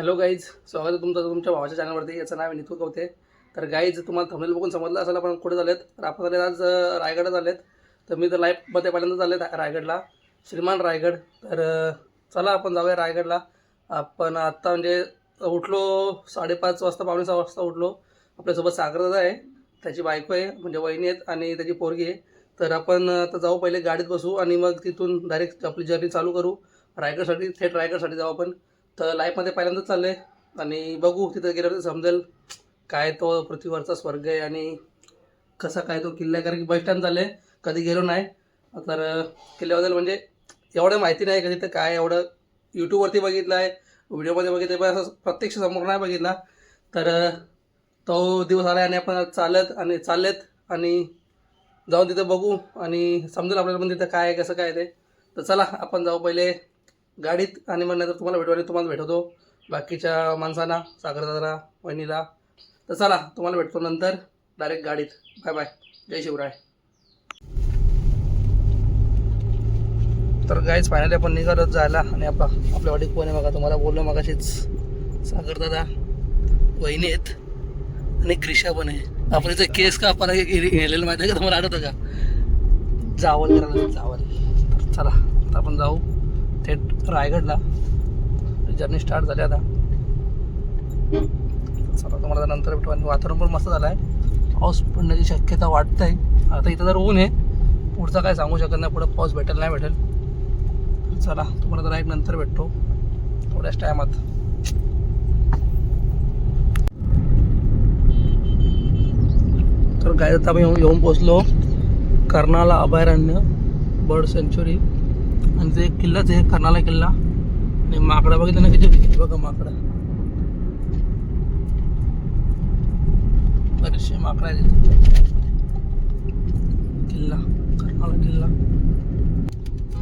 Hello guys, स्वागत आहे तुमचं तुमच्या भावाच्या चॅनलवरती. याचं नाव आहे नितू कवते. तर गाईज, तुम्हाला थंबनेल बघून समजलं असेल आपण कुठे झालेत. तर आपण झाले आज रायगडात आलेत. तर मी तर लाईफमध्ये पहिल्यांदा झाले रायगडला, श्रीमान रायगड. तर चला आपण जाऊया रायगडला. आपण आत्ता म्हणजे उठलो 5:30 वाजता, 5:45 वाजता उठलो. आपल्यासोबत सागरदादा आहे, त्याची बायको आहे म्हणजे वहिनी आहेत आणि त्याची पोरगी आहे. तर आपण आता जाऊ, पहिले गाडीत बसू आणि मग तिथून डायरेक्ट आपली जर्नी चालू करू रायगडसाठी. थेट रायगडसाठी जाऊ आपण. तर लाईफमध्ये पहिल्यांदाच चाललं आहे आणि बघू तिथं गेल्यावर समजेल काय तो पृथ्वीवरचा स्वर्ग आहे आणि कसा काय तो किल्ला आहे. कारण की बस स्टँड चाललं आहे, कधी गेलो नाही. तर किल्ल्याबद्दल म्हणजे एवढं माहिती नाही, कधी तर काय एवढं यूट्यूबवरती बघितलं आहे, व्हिडिओमध्ये बघितलं, पण असं प्रत्यक्ष समोर नाही बघितला. तर तो दिवस आला आणि आपण चाललेत आणि जाऊन तिथं बघू आणि समजेल आपल्याला पण तिथं काय कसं काय ते. तर चला आपण जाऊ पहिले गाडीत आणि मग नंतर तुम्हाला भेटवतो बाकीच्या माणसांना, सागरदादाला, वहिनीला. तर चला तुम्हाला भेटतो नंतर डायरेक्ट गाडीत. बाय बाय, जय शिवराय. तर गाईज फायनली आपण निघालो जायला आणि आपल्या वाडीत कोण आहे बघा. तुम्हाला बोललो मग अशीच सागरदादा, वहिनी आहेत आणि क्रिशा पण आहे. आपण इथं केस का आपण गेलेलं माहिती आहे का तुम्हाला, आठवतं का? जावल करायला जावल. तर चला आता आपण जाऊ थेट रायगडला. जर्नी स्टार्ट झाली आता. चला तुम्हाला नंतर भेटू. आणि वातावरण पण मस्त झालं आहे, पाऊस पडण्याची शक्यता वाटत आहे. आता इथं जर ऊन आहे, पुढचा काय सांगू शकत नाही, पुढं पाऊस भेटेल नाही भेटेल. चला तुम्हाला जरा एक नंतर भेटतो थोड्याच टायमात. तर काय आता आम्ही येऊन पोचलो कर्नाला अभयारण्य बर्ड सेंच्युरी. आणि ते किल्लाच आहे, कर्नाला किल्ला. आणि माकडा बघितलं ना किती, बघा माकडा, बरेचसे माकडा आहे तिथे. किल्ला, कर्नाला किल्ला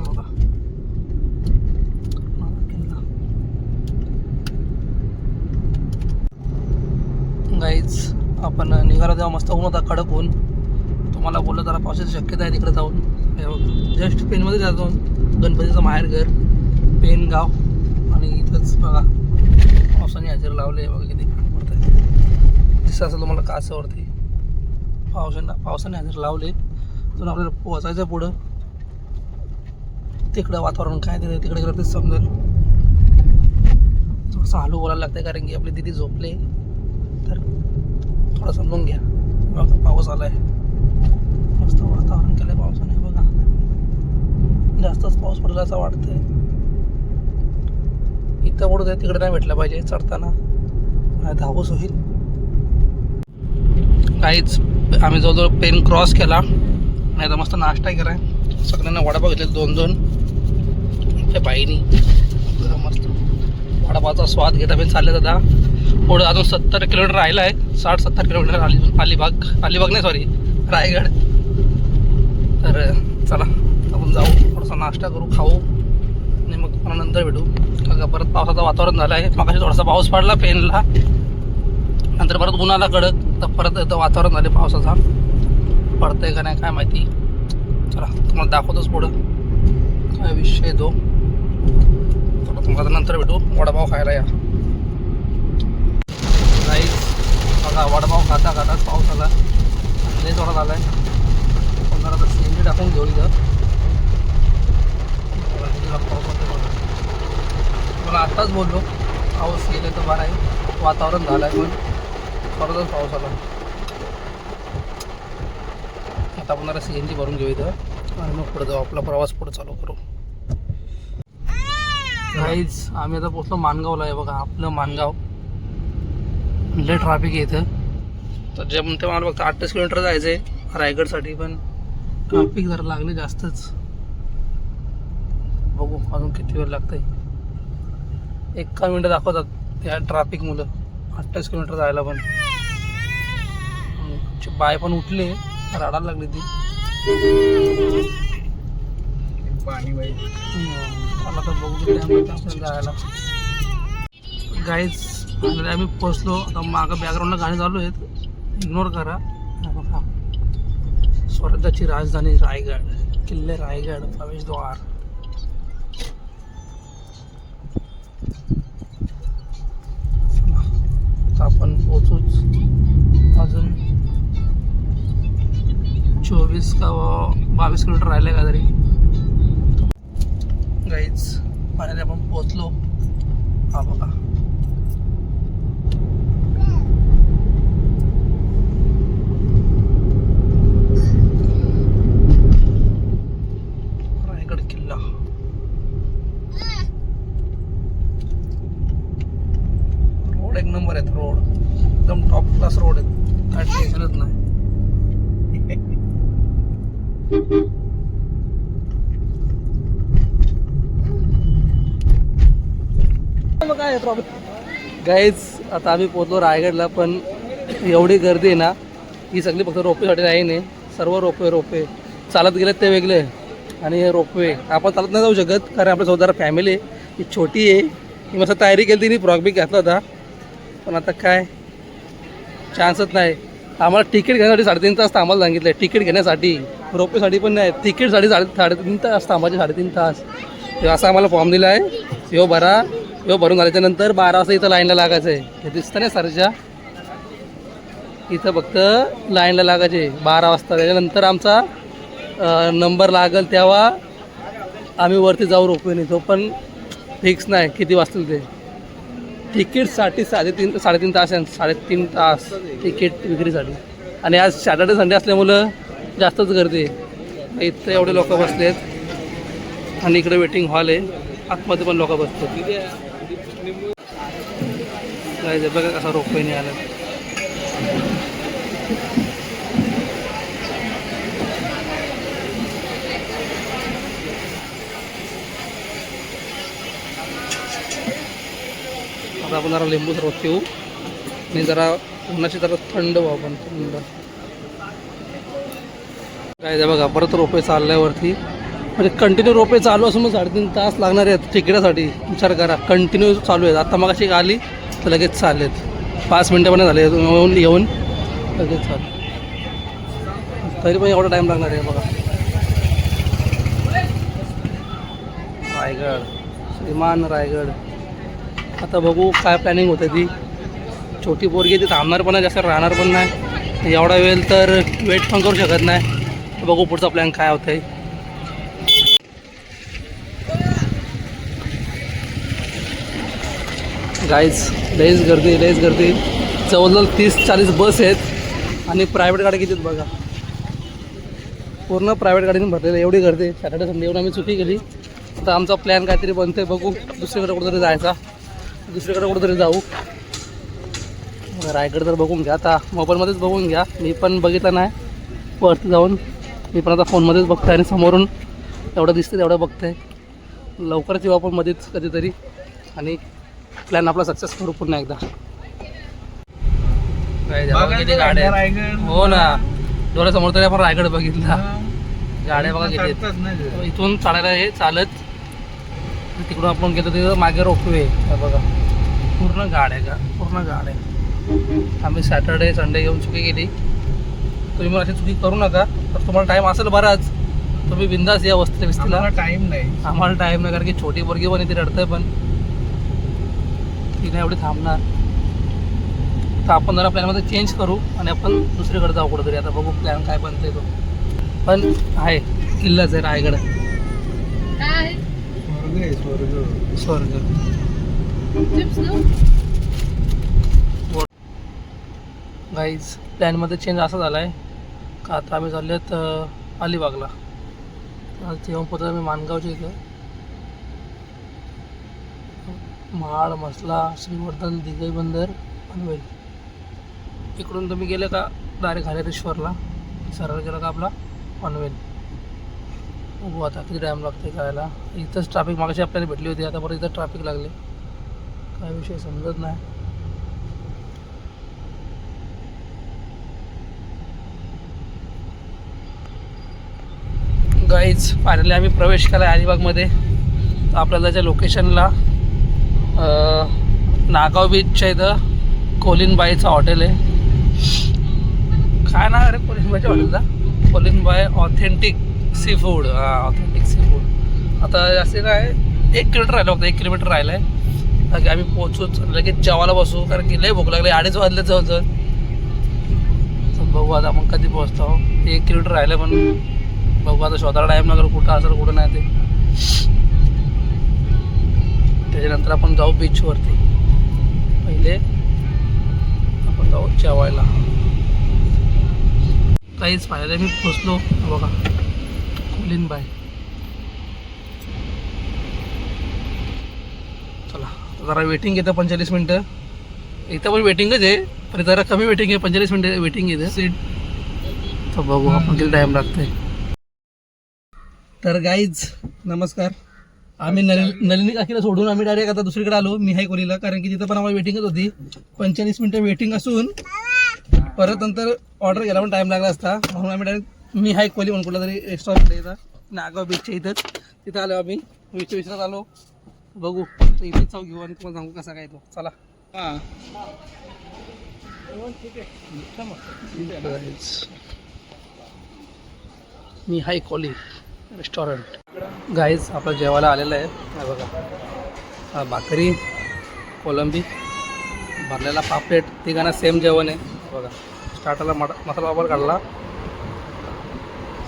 बघा, कर्नाला किल्ला. गाईज आपण निघालो तेव्हा मस्त ऊन होता, कडक ऊन. तुम्हाला बोललं जरा पावसाची शक्यता आहे तिकडे जाऊन. जस्ट पेनमध्ये जातो, गणपतीचं माहेरघर पेन गाव. आणि इथंच बघा पावसाने हजेरी लावले, बघा किती पाणी पडत आहे. दिसतं असेल तुम्हाला काचावरती पावसाने हजेरी लावले. तर आपल्याला पोचायचं पुढं, तिकडं वातावरण काय ते तिकडे गेलं तेच समजेल. थोडंसं हळू बोलायला लागतं कारण की आपली दिदी झोपले. तर थोडं समजून घ्या. बघा पाऊस आला आहे, मस्त वातावरण केलं आहे पावसाने. बघा जास्तच पाऊस पडला असं वाटतंय. इथं पडू दे, तिकडे नाही भेटलं पाहिजे चढताना, नाही धावूस होईल. काहीच आम्ही जवळजवळ पेन क्रॉस केला नाही तर मस्त नाश्ता केला आहे. सगळ्यांना वडापाव घेतले 2-2 त्या बाईनी. मस्त वडापावचा स्वाद घेता पण चालले दादा. पुढं अजून 70 किलोमीटर राहिलं आहे, 60-70 किलोमीटर. अलिबाग नाही, सॉरी, रायगड. तर चला आपण जाऊ, थोडासा नाश्ता करू, खाऊ आणि मग मला नंतर भेटू. का परत पावसाचं वातावरण झालं आहे. मग थोडासा पाऊस पडला पेनला, नंतर परत उन्हाला कडक. तर परत एकदा वातावरण झाले पावसाचा, पडतंय का नाही काय माहिती. चला तुम्हाला दाखवतोच पुढं काय विषय तो. चला तुम्हाला नंतर भेटू, वडापाव खायला या. गाईस बघा, वडापाव खाता खाताच पाऊस आला, लय जोरात आला आहे. जरा तर सीएनजी टाकून घेऊ इथं. मला आत्ताच बोललो पाऊस गेले तर बरं आहे, वातावरण झालं आहे, पण परतच पाऊस आला. आता आपण जरा सीएनजी भरून घेऊ इथं आणि मग पुढे जाऊ, आपला प्रवास पुढे चालू करू. गाईज आम्ही आता पोचलो माणगावला आहे. बघा आपलं माणगाव. लय ट्रॅफिक आहे इथं. तर जे म्हणते मला फक्त 38 किलोमीटर जायचं आहे रायगडसाठी, पण ट्रॅफिक जरा लागले जास्तच. बघू अजून किती वेळ लागतंय. 1 मिनिट दाखवतात या ट्रॅफिक मुलं. 28 किलोमीटर जायला पण. बाय पण उठले, रडायला लागली ती. पाणी बाई मला तर बघू जायला. गाईज आम्ही पोचलो. आता मागं बॅकग्राऊंडला गाणी चालू आहेत, इग्नोर करा. बघा स्वराज्याची राजधानी रायगड, किल्ले रायगड प्रवेशद्वार. आता आपण पोचूच अजून 24 का 22 किलोमीटर राहिले का तरी गाईज. फायनली आपण पोचलो. हा बघा रायगड किल्ला. रोड एक नंबर आहेत. रोड एकदम टॉप क्लास रोड आहेत. काय टेन्शनच नाही. काय प्रॉब्लेम गाईज. आता आम्ही पोहोचलो रायगडला. पण एवढी गर्दी आहे ना. ही सगळी फक्त रोपवेसाठी नाही नाही. सर्व रोपवे चालत गेलेत ते वेगळे आणि रोपवे आपण चालत नाही जाऊ शकत कारण आपल्या सोबत फॅमिली ही छोटी आहे. ही मस्त तयारी केली तिने फ्रॉक बी घातला होता. पण आता काय चान्सच नाही. आम्हाला तिकीट घेण्यासाठी 3.5 तास आम्हाला सांगितलं आहे. तिकीट घेण्यासाठी रोपवेसाठी पण नाही. तिकीटसाठी 3.5 तास थांबायचे. 3.5 तास असा आम्हाला फॉर्म दिला आहे. यो भरा. यो भरून झाल्याच्यानंतर 12 वाजता इथं लाईनला लागायचं आहे. हे दिसतं नाही सरच्या इथं फक्त लाईनला लागायचे 12 वाजता. त्याच्यानंतर आमचा नंबर लागेल तेव्हा आम्ही वरती जाऊ रोपवेने. तो पण फिक्स नाही किती वाजतील ते. तिकीटसाठी 3.5 तास आहे. 3.5 तास तिकीट विक्रीसाठी. आणि आज सॅटर्डे संडे असल्यामुळं जास्तच गर्दी आहे. इथं एवढे लोक बसलेत आणि इकडे वेटिंग हॉल आहे. आतमध्ये पण लोक बसतात. काय बघा कसा रोपवेने आला. आता आपण जरा लिंबू सरबत पिऊ आणि जरा उन्हाची जरा थंड व्हावं. पण थंड काय बघा परत रोपवे चालल्यावरती म्हणजे कंटिन्यू रोपवे चालू असून मग 3.5 तास लागणार आहेत तिकिटासाठी. विचार करा कंटिन्यू चालू आहेत. आता मग अशी आली तर लगेच चाललेत. 5 मिनटं पण झाले येऊन लगेच चालू. तरी पण एवढा टाईम लागणार आहे बघा. रायगड श्रीमान रायगड. आता बघू काय प्लॅनिंग होते. ती छोटी पोरगी ती थांबणार पण नाही जास्त राहणार पण नाही. एवढा वेळ तर वेट पण करू शकत नाही. बघू पुढचा प्लॅन काय होतं आहे. गाईज लईच गर्दी. जवळजवळ 30-40 बस आहेत आणि प्रायव्हेट गाड्या किती आहेत बघा. पूर्ण प्रायव्हेट गाडीने भरलेलं. एवढी गर्दी. सॅटर्डे संडे येऊन आम्ही चुकी केली. आता आमचा प्लॅन काहीतरी बनतोय. बघू दुसरीकडे कुठेतरी जायचा. दुसरीकडे कुठेतरी जाऊ. रायगड तर बघून घ्या. आता मोबाईलमध्येच बघून घ्या. मी पण बघितलं नाही वरती जाऊन. मी पण आता फोनमध्येच बघतोय आणि समोरून एवढं दिसतं तेवढं बघतंय. लवकरच येऊ आपण मध्येच कधीतरी आणि प्लॅन आपला सक्सेस करू पुन्हा एकदा. गाड्या हो ना. डोळ्यासमोर तरी आपण रायगड बघितला. गाड्या बघा किती. इथून चालायला हे चालत तिकडून आपण गेलो तिथं मागे रोपवे बघा. पूर्ण गाड्या आम्ही सॅटर्डे संडे घेऊन चुकी केली. तुम्ही मला अशी चुकी करू नका. तर तुम्हाला टाईम असेल बराच तुम्ही बिंदास या वस्तीला. टाईम नाही. आम्हाला टाईम नाही कारण की छोटी पोरगी पण ती रडतंय पण ती नाही एवढी थांबणार. तर आपण जरा प्लॅनमध्ये चेंज करू आणि आपण दुसरीकडे जाऊ कुठंतरी. आता बघू प्लॅन काय बनतोय तो. पण आहे किल्लाच आहे रायगड. स्वर्ग. गाईज प्लॅनमध्ये चेंज असा झाला आहे का आता आम्ही चाललेत अलिबागला. तेव्हा पोहोचलो आम्ही माणगावच्या इथं. महाड, मसला, श्रीवर्धन, दिघई बंदर, पनवेल. इकडून तुम्ही गेले का डायरेक्ट हरिहरेश्वरला. सरळ गेला का आपला पनवेल. बघू आता किती टाईम लागते करायला. इथंच ट्रॅफिक मागाशी आपल्याला भेटली होती. आता परत इथं ट्रॅफिक लागले. काय विषय समजत नाही. गाईज फायनली आम्ही प्रवेश केला आहे अलिबागमध्ये. आपल्याला त्याच्या लोकेशनला नागाव बीचच्या इथं कोलिनबाईचं हॉटेल आहे. काय नाव आहे रे कोलिनबाईच्या हॉटेलचा? Kolinbai authentic sea food. Authentic sea food. आता असे काय 1 किलोमीटर राहिलं फक्त. 1 किलोमीटर राहिलं आहे. की आम्ही पोहोचूच लगेच जेवायला बसू, कारण की लय भूक लागली, 2:30 वाजले जवळजवळ. तर बघू आता मग कधी पोहोचतो. 1 किलोमीटर राहिलं, पण बघू आता शोधायला टाईम लागेल कुठं असेल कुठं नाही ते. त्याच्यानंतर आपण जाऊ बीचवरती. पहिले आपण जाऊ जेवायला. काहीच पाहिलं मी पोचलो बघा, कुलीन बाय. चला जरा वेटिंग येतं 45 मिनटं. इथं पण वेटिंगच आहे, पण जरा कमी वेटिंग आहे, 45 मिनटं वेटिंग येतं सीट. तर बघू आपण किती टाईम लागतंय. तर गाईज नमस्कार. आम्ही नलिनी काकीला सोडून आम्ही डायरेक्ट आता दुसरीकडे आलो, मिहाई कोलीला, कारण की तिथं पण आम्हाला वेटिंगच होती. 45 मिनटं वेटिंग असून परत नंतर ऑर्डर घ्यायला पण टाईम लागला असता, म्हणून आम्ही डायरेक्ट मिहाई कोली म्हणून कुठला तरी रेस्टॉरंट येतं नागाव बीचच्या इथंच, तिथं आलो आम्ही. विचारात आलो. बघू इथेच जाऊ घेऊ आणि तुम्हाला सांगू कसा काय तो. चला. हां मिहाई कोली रेस्टॉरंट. गाईज आपलं जेवायला आलेलं आहे. हा बघा, भाकरी, कोलंबी, भरलेला पापलेट, तिघांना सेम जेवण आहे बघा. स्टार्टरला मसाला वापर काढला,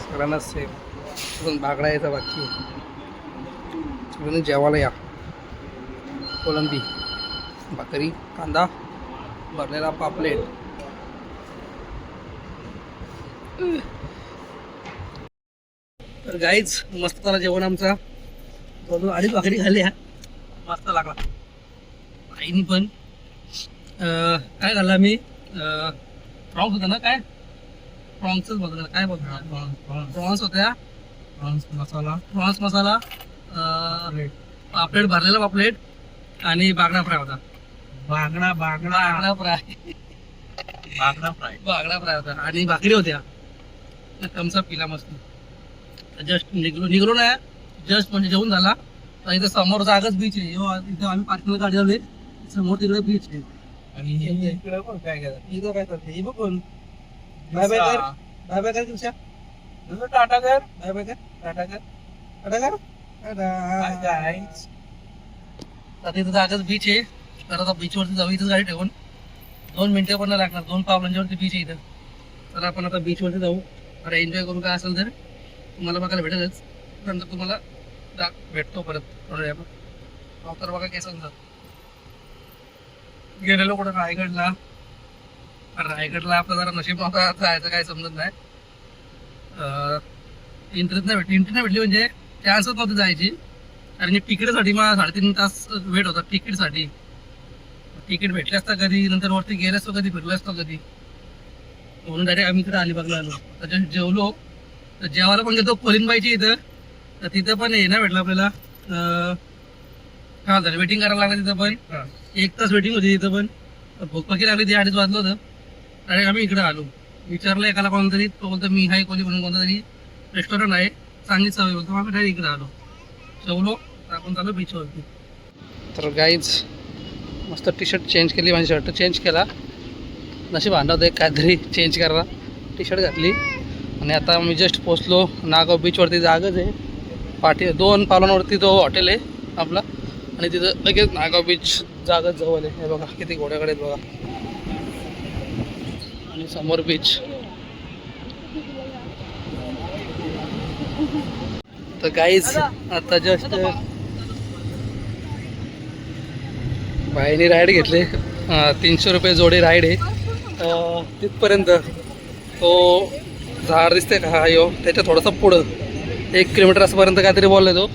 सगळ्यांना सेम. अजून भाकरा यायचा बाकी. सगळ्यांनी जेवायला या. कोलंबी, भाकरी, कांदा, भरलेला पापलेट. तर गाईज मस्त झाला जेवण आमचा. 2-2.5 भाकरी खाल्ल्या, मस्त लागला. आईनी पण काय खाल्लं आम्ही, प्रॉन्स होता ना, काय प्रॉन्सच बघा, काय बघा, प्रॉन्स होत्या, प्रॉन्स मसाला, पापलेट, भरलेला पापलेट आणि बागडा फ्राय होता. बागडा फ्राय होता आणि भाकरी होत्या. थम्सअप पिला मस्त. जस्ट निघलो ना, जस्ट म्हणजे जेवून झाला. तर इथं समोर जागाच बीच आहे. इथं आम्ही पार्किंगला गाडी लावली, समोर तिकडे बीच आहे. आणि इकडे पण काय इथं काय करते, हे बघून बाय बाय कर, बाय बाय कर तुमच्या, टाटा कर, बाय बाय कर, टाटा कर, टाटा कर, आता इथं जागाच बीच आहे. तर आता बीचवरती जाऊ. इथंच गाडी ठेवून 2 मिनिटं पण नाही लागणार, 2 पावलांच्यावरती बीच आहे इथं. तर आपण आता बीचवरती जाऊ. अरे एन्जॉय करून काय असेल तर तुम्हाला बघायला भेटेलच. नंतर तुम्हाला भेटतो परत थोड्या वेळात. तर बघा काय समजा गेलेलो कुठं रायगडला. आपलं जरा नशीब नव्हता जायचं, काय समजत नाही. इंटरेस्ट नाही भेटली म्हणजे चान्सच नव्हती जायची. कारण तिकीटसाठी मला 3.5 तास वेट होता तिकीटसाठी. तिकीट भेटले असता कधी, नंतर वरती गेले असतो कधी, फिरलो असतो कधी, म्हणून डायरेक्ट आम्ही इकडे अलिबागला आलो. त्याच्यात जेवलो. तर जेवायला पण घेतो कोलिनबाईची इथं. तर तिथं पण हे नाही भेटलं आपल्याला, काय झालं, वेटिंग करायला लागलं तिथं पण. 1 तास वेटिंग होती तिथं पण. भूक पकी लागली, ती 2:30 वाजलं होतं. डायरेक्ट आम्ही इकडे आलो. विचारलं एकाला कोणतरी, तो बोलतो मिहाई कोली म्हणून कोणतं तरी रेस्टॉरंट आहे, चांगली सवय बोलतो. आम्ही डायरेक्ट इकडे आलो, जेवलो. आपण चालू बीचवरती. तर गाईज मस्त टी शर्ट चेंज केली, माझी शर्ट चेंज केला. नशीब आणलं होतं एक काहीतरी चेंज करायला, टी शर्ट घातली. आणि आता मी जस्ट पोचलो नागाव बीचवरती. जागच आहे पाठी 2 पावलांवरती तो हॉटेल आहे आपला, आणि तिथं लगेच नागाव बीच जागच जवळ आहे. हे बघा किती घोड्याकडे आहेत बघा, आणि समोर बीच. तर गाईज आता जस्ट बाईने राईड घेतले. 300 रुपये जोडी राईड आहे. तिथपर्यंत तो झाड दिसते का, हा यो त्याच्या थोडंसं पुढं 1 किलोमीटर असंपर्यंत काहीतरी बोलले तो.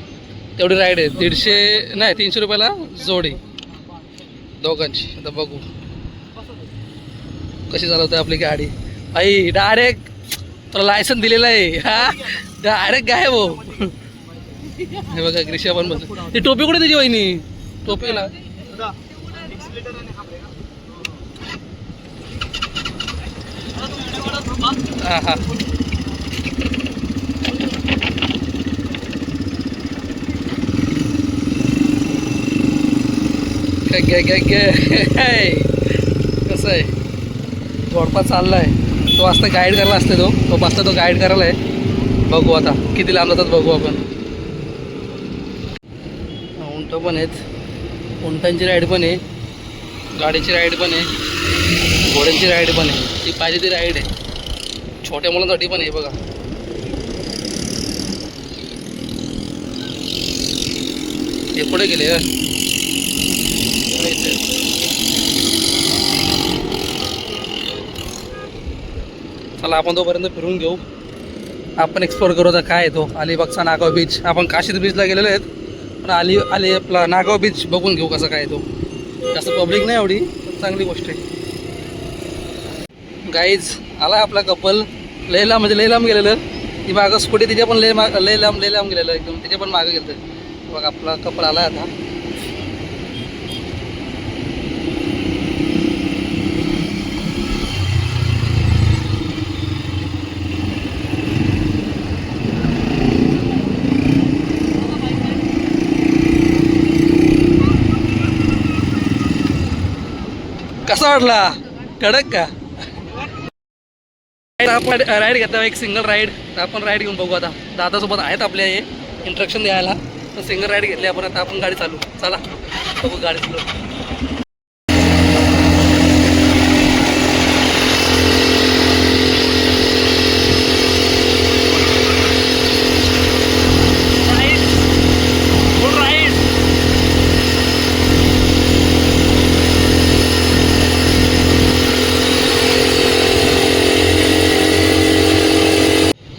तेवढी राईड आहे. 300 रुपयाला जोडी दोघांची. आता बघू कशी चालवते आपली गाडी. आई डायरेक्ट तुला लायसन दिलेलं आहे, हा डायरेक्ट गायब हो. हे बघा ग्रीषा पण बसली. ती टोपी कुठे तुझी वहिनी, टोपीला हा हा. कसं आहे, जोडपा चाललाय तो. वाजता गाईड करायला असते तो बसता, तो गाईड करायला आहे. बघू आता किती लांब जातात बघू आपण. उंट पण आहेत. उंटांची राईड पण आहे, गाडीची राईड पण आहे, घोड्यांची राईड पण आहे. ती पाहिजे ती राईड आहे. छोट्या मुलांसाठी पण आहे बघा. हे पुढे गेले का? चला आपण तोपर्यंत फिरून घेऊ. आपण एक्सप्लोर करू आता काय आहे तो अलिबागचा नागाव बीच. आपण काशीद बीचला गेलेलो आहेत, पण आली आपला नागाव बीच बघून घेऊ कसं काय तो. जास्त पब्लिक नाही एवढी, पण चांगली गोष्ट आहे. गाईज आला आपला कपल. लय लांब गेलेलं. ती मागं स्कूटी तिच्या पण लय लांब गेलेलं एकदम. तिच्या पण मागं गेलं. बघ आपला कपल आला आता. कसा वाटला? कडक का? आपण राईड घेतो, एक सिंगल राईड. तर आपण राईड घेऊन बघू आता. दादासोबत आहेत आपल्या हे इंट्रक्शन द्यायला. तर सिंगल राईड घेतली आपण. आता आपण गाडी चालू. चला बघू गाडी चालू.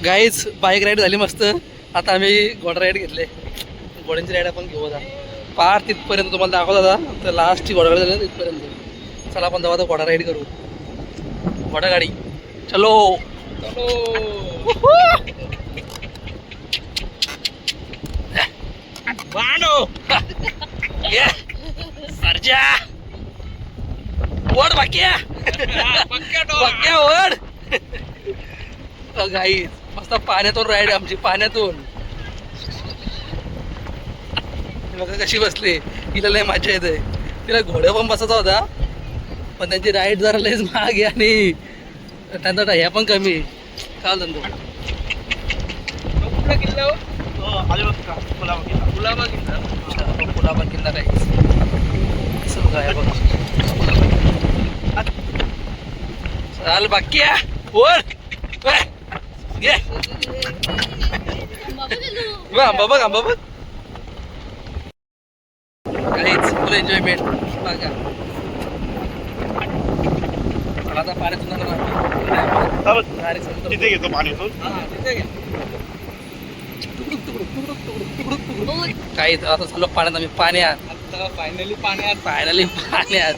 गाईज बाईक राईड झाली मस्त. आता आम्ही घोडा राईड घेतले. घोड्यांची राईड आपण घेऊ आता. पार तिथपर्यंत तुम्हाला दाखवत आता. तर लास्टची घोडा गाडी झाली तिथपर्यंत. चला आपण तेव्हा घोडा राईड करू. घोडा गाडी चलो चलो. सरजा ओढ बाक्या ओढ. गाईज मस्त पाण्यातून राईड आमची. पाण्यातून बघा कशी बसली. तिला लय मजा येते. तिला घोड्या पण बसायचा होता, पण त्यांची राईड जरा लयच महाग आहे आणि त्यांचा ह्या पण कमी. काय धंदो कुलाबा किल्ला काय बघा. चाल बाक्या वर आंबा बघ आंबा बघ. काहीच फुल एन्जॉयमेंट बघा. आता पाण्यातून तिथे घेतो पाण्यातून. काहीच आता चाललो पाण्यात आम्ही. पाण्यात फायनली फायनली पाण्यात.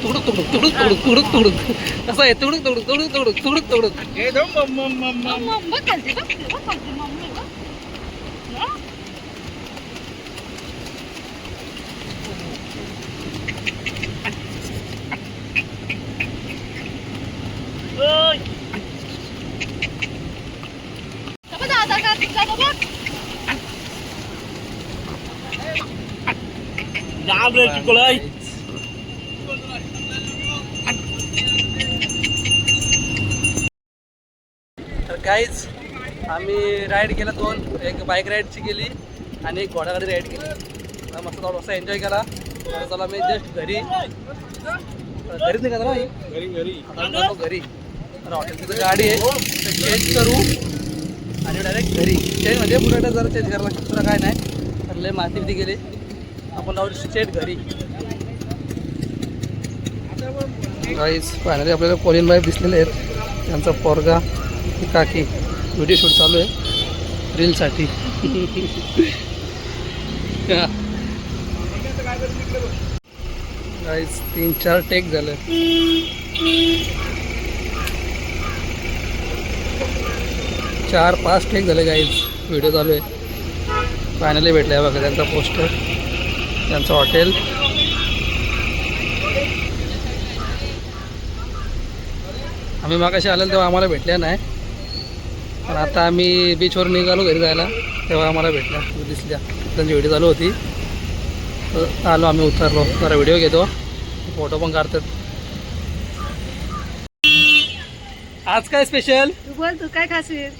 तुकडुक तुकडुक तुकडुक तुकडुक तुकडुक तुकडुक कसं आहे. तुकडुक तुकडुक तुकडुक तुकडुक तुकडुक तुकडुक. तर गाईज आम्ही राईड केला दोन. एक बाईक राईडची केली आणि एक घोडागाडी राईड केली. मस्त थोडासा एन्जॉय केला. चला मी जस्ट घरीच निघाला ना घरी. तर हॉटेल तिथं गाडी आहे, चेंज करू आणि डायरेक्ट घरी. चेंज म्हणजे पुढे जरा चेंज करायला दुसरं काय नाही. तर लय माती बिती गेली. आपण लावू स्ट्रेट घरी. गाईज फायनली आपल्याला कोलिन बाई दिसलेले आहेत. त्यांचा पोरगा काकी व्हिडिओ शूट चालू आहे रीलसाठी. गाईज 3-4 टेक झाले. 4-5 टेक झाले गाईज. व्हिडिओ चालू आहे. फायनली भेटले बघा त्यांचा पोस्टर, त्यांचं हॉटेल. आम्ही मागाशी आलेलो तेव्हा आम्हाला भेटल्या नाही, पण आता आम्ही बीचवर निघालो घरी जायला तेव्हा आम्हाला भेटल्या दिसल्या. त्यांची व्हिडिओ चालू होती. तर आलो आम्ही, उतरलो. जरा व्हिडिओ घेतो, फोटो पण काढतात. आज काय स्पेशल? तू बोल, तू काय खाशील?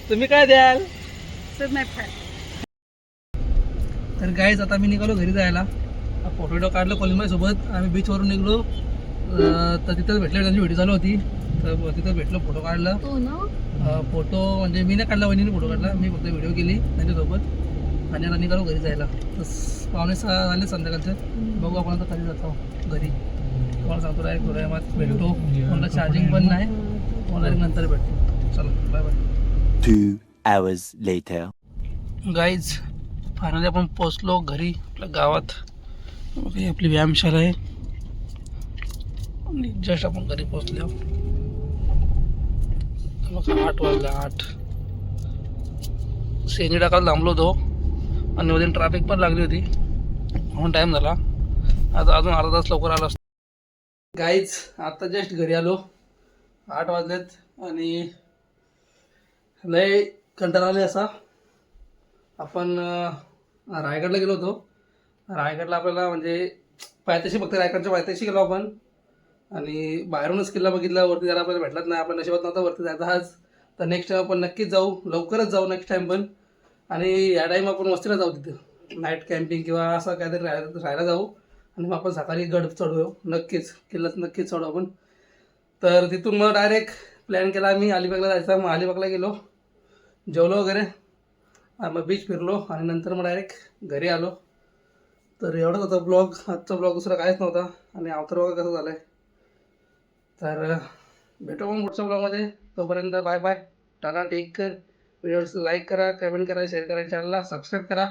तुम्ही काय द्याल? सब मैं तर गाईज आता मी निघालो घरी जायला. फोटो काढलं कोलिंबाईसोबत. आम्ही बीचवरून निघलो. तर तिथंच भेटले, त्यांची व्हिडिओ चालू होती. तर तिथं भेटलो, फोटो काढला. फोटो म्हणजे मी नाही काढला, वहिनीने फोटो काढला. मी फक्त व्हिडिओ केली त्यांच्यासोबत आणि आता निघालो घरी जायला. तर 5:45 झाले संध्याकाळचे. बघू आपण आता कधी जातो घरी. तुम्हाला सांगतो डायरेक्ट थोड्या भेटतो. कोणाला चार्जिंग पण नाही, कोणाला नंतर भेटतो. चला bye bye. 2 hours later. Guys finally आपण पोचलो घरी आपल्या गावात. ही आपली व्यायामशाला आहे आणि जस्ट आपण घरी पोचलो. मग 8 वाजला. 8 सेनी टाकायला थांबलो होतो आणि मध्ये ट्रॅफिक पण लागली होती म्हणून टाईम झाला. आता अजून अर्धा तास लवकर आला असतो. गाईज आता जस्ट घरी आलो. 8 वाजलेत आणि लय कंटाळा आले असा. आपण रायगडला गेलो होतो. रायगडला आपल्याला म्हणजे पायथ्याशी, फक्त रायगडच्या पायथ्याशी गेलो आपण आणि बाहेरूनच किल्ला बघितला. वरती जायला आपल्याला भेटलाच नाही. आपल्या नशिबात नव्हता वरती जायचा आज. तर नेक्स्ट टाईम आपण नक्कीच जाऊ, लवकरच जाऊ नेक्स्ट टाईम पण. आणि या टाईम आपण वस्तीला जाऊ, तिथं नाईट कॅम्पिंग किंवा असं काहीतरी राहायला जाऊ आणि मग आपण सकाळी गड चढू. नक्कीच किल्ल्यात नक्कीच चढू आपण. तर तिथून मग डायरेक्ट प्लॅन केला आम्ही अलिबागला जायचा. मग अलिबागला गेलो, जेवलो वगैरे, मग बीच फिरलो आणि नंतर मग डायरेक्ट घरी आलो. तर एवढंच होता ब्लॉग. आजचा ब्लॉग दुसरा काहीच नव्हता. आणि अवतार बघा कसं झालं आहे. तर भेटू मग पुढच्या ब्लॉगमध्ये. तोपर्यंत bye bye, tata, take care. Videos like करा, कमेंट करा, शेअर करा, चॅनलला सबस्क्राईब करा.